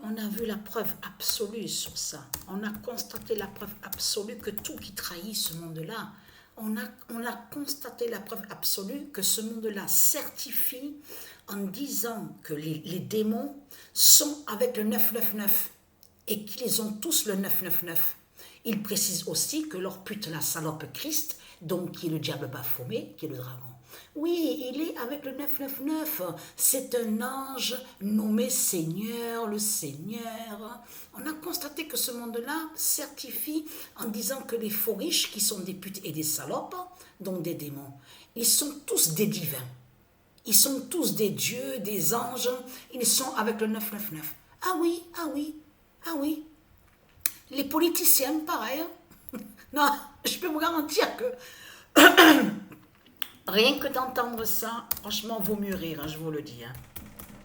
on a vu la preuve absolue sur ça. On a constaté la preuve absolue que tout qui trahit ce monde-là, on a constaté la preuve absolue que ce monde-là certifie en disant que les démons sont avec le 999 et qu'ils ont tous le 999. Il précise aussi que leur pute, la salope Christ, donc qui est le diable Baphomet, qui est le dragon. Oui, il est avec le 999. C'est un ange nommé Seigneur, le Seigneur. On a constaté que ce monde-là certifie en disant que les faux riches, qui sont des putes et des salopes, donc des démons, ils sont tous des divins. Ils sont tous des dieux, des anges. Ils sont avec le 999. Ah oui, ah oui, ah oui. Les politiciens, pareil. Non, je peux vous garantir que rien que d'entendre ça, franchement, vaut mieux rire, hein, je vous le dis. Hein.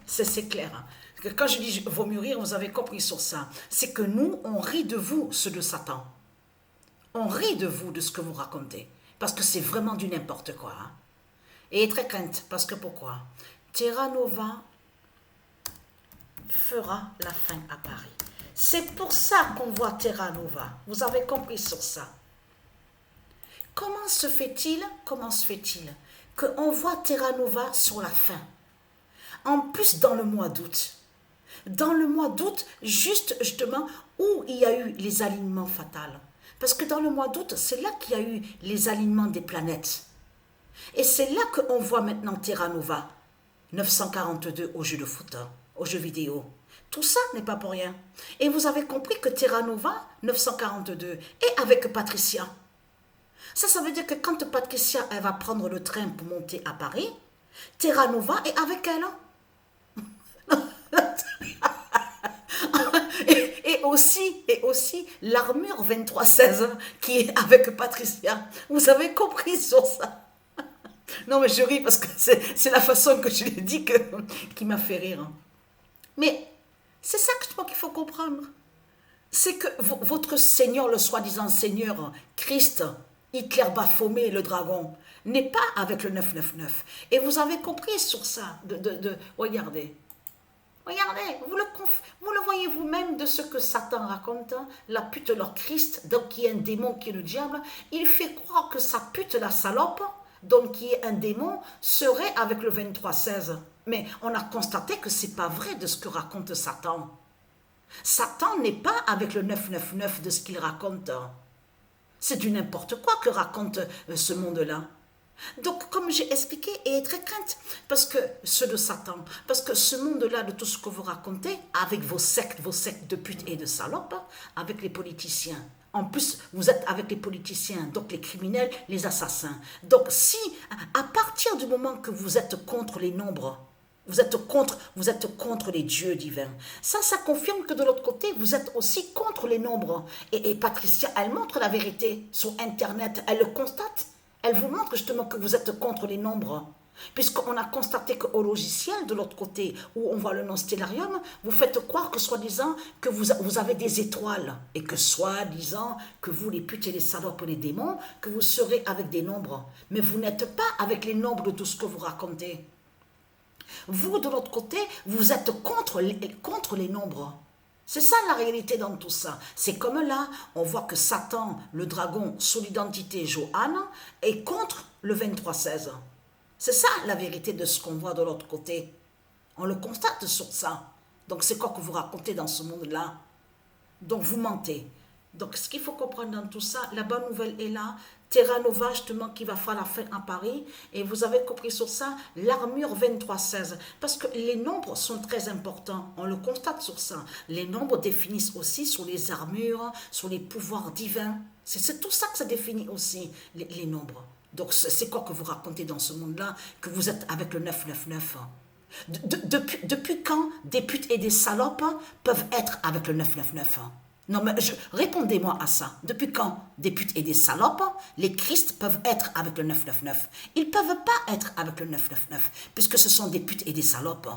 C'est clair. Hein. Que quand je dis vaut mieux rire, vous avez compris sur ça. C'est que nous, on rit de vous, ceux de Satan. On rit de vous, de ce que vous racontez. Parce que c'est vraiment du n'importe quoi. Hein. Et très crainte, parce que pourquoi? Terra Nova fera la fin à Paris. C'est pour ça qu'on voit Terra Nova. Vous avez compris sur ça. Comment se fait-il qu'on voit Terra Nova sur la fin? En plus, dans le mois d'août. Dans le mois d'août, juste justement où il y a eu les alignements fatals. Parce que dans le mois d'août, c'est là qu'il y a eu les alignements des planètes. Et c'est là qu'on voit maintenant Terra Nova 942 au jeu de foot, au jeu vidéo. Tout ça n'est pas pour rien. Et vous avez compris que Terra Nova 942 est avec Patricia. Ça veut dire que quand Patricia elle va prendre le train pour monter à Paris, Terra Nova est avec elle. et aussi l'armure 2316 qui est avec Patricia. Vous avez compris sur ça? Non mais je ris parce que c'est la façon que je l'ai dit qui m'a fait rire. Mais c'est ça que je crois qu'il faut comprendre. C'est que votre Seigneur, le soi-disant Seigneur, Christ, Hitler Baphomet, le dragon, n'est pas avec le 999. Et vous avez compris sur ça. Regardez. Regardez, vous le voyez vous-même de ce que Satan raconte, hein, la pute, leur Christ, donc qui est un démon, qui est le diable. Il fait croire que sa pute, la salope, donc qui est un démon, serait avec le 2316. Mais on a constaté que ce n'est pas vrai de ce que raconte Satan. Satan n'est pas avec le 999 de ce qu'il raconte. C'est du n'importe quoi que raconte ce monde-là. Donc, comme j'ai expliqué, et très crainte, parce que ceux de Satan, parce que ce monde-là, de tout ce que vous racontez, avec vos sectes de putes et de salopes, avec les politiciens. En plus, vous êtes avec les politiciens, donc les criminels, les assassins. Donc, si, à partir du moment que vous êtes contre les nombres, vous êtes contre les dieux divins. Ça confirme que de l'autre côté, vous êtes aussi contre les nombres. Et Patricia, elle montre la vérité sur Internet, elle le constate. Elle vous montre justement que vous êtes contre les nombres. Puisqu'on a constaté qu'au logiciel, de l'autre côté, où on voit le nom Stellarium, vous faites croire que soi-disant que vous avez des étoiles. Et que soi-disant que vous, les putes et les salopes et les démons, que vous serez avec des nombres. Mais vous n'êtes pas avec les nombres de tout ce que vous racontez. Vous, de l'autre côté, vous êtes contre les nombres. C'est ça la réalité dans tout ça. C'est comme là, on voit que Satan, le dragon, sous l'identité Johanne, est contre le 2316. C'est ça la vérité de ce qu'on voit de l'autre côté. On le constate sur ça. Donc c'est quoi que vous racontez dans ce monde-là? Donc vous mentez. Donc ce qu'il faut comprendre dans tout ça, la bonne nouvelle est là. Terra Nova, justement, qui va faire la fin à Paris. Et vous avez compris sur ça, l'armure 2316. Parce que les nombres sont très importants. On le constate sur ça. Les nombres définissent aussi sur les armures, sur les pouvoirs divins. C'est tout ça que ça définit aussi, les nombres. Donc c'est quoi que vous racontez dans ce monde-là, que vous êtes avec le 999? Depuis quand des putes et des salopes peuvent être avec le 999? Non, mais répondez-moi à ça. Depuis quand des putes et des salopes, les Christ peuvent être avec le 999? Ils ne peuvent pas être avec le 999, puisque ce sont des putes et des salopes.